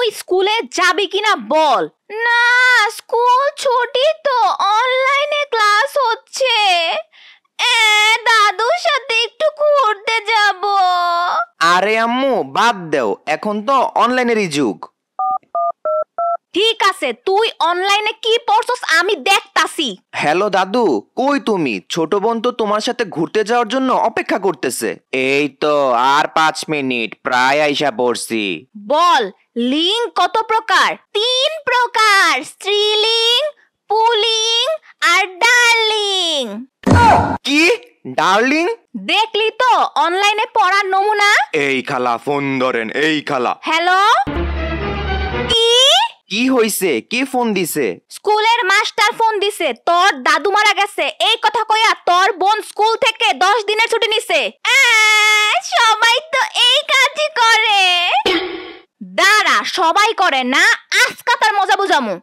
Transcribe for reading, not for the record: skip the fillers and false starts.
তুই স্কুলে যাবি কিনা বল। না, স্কুল ছুটি তো, অনলাইনে ক্লাস হচ্ছে। দাদুর সাথে একটু ঘুরতে যাব। আরে আম্মু বাদ দেও, এখন তো অনলাইনেরই যুগ। ঠিক আছে, তুই অনলাইনে কি পড়ছস আমি দেখতাছি। হ্যালো দাদু, কই তুমি? ছোট বোন তো তোমার সাথে ঘুরতে যাওয়ার জন্য অপেক্ষা করতেছে। এই তো আর 5 মিনিট, প্রায় আইসা পড়ছি। বল, লিঙ্গ কত প্রকার? 3 প্রকার, স্ত্রীলিঙ্গ, পুলিং আর ডার্লিং। কি ডার্লিং? দেখলি তো অনলাইনে পড়ার নমুনা। এই খালা ফোন ধরেন, এই খালা। হ্যালো, কি হইছে? কি ফোন দিছে? স্কুলের মাস্টার ফোন দিছে, তোর দাদু মারা গেছে এই কথা কইয়া তোর বোন স্কুল থেকে 10 দিনের ছুটি নিছে। সবাই তো এই কাজই করে। দাঁড়া, সবাই করে না, আজকা তার মজা বুঝামু।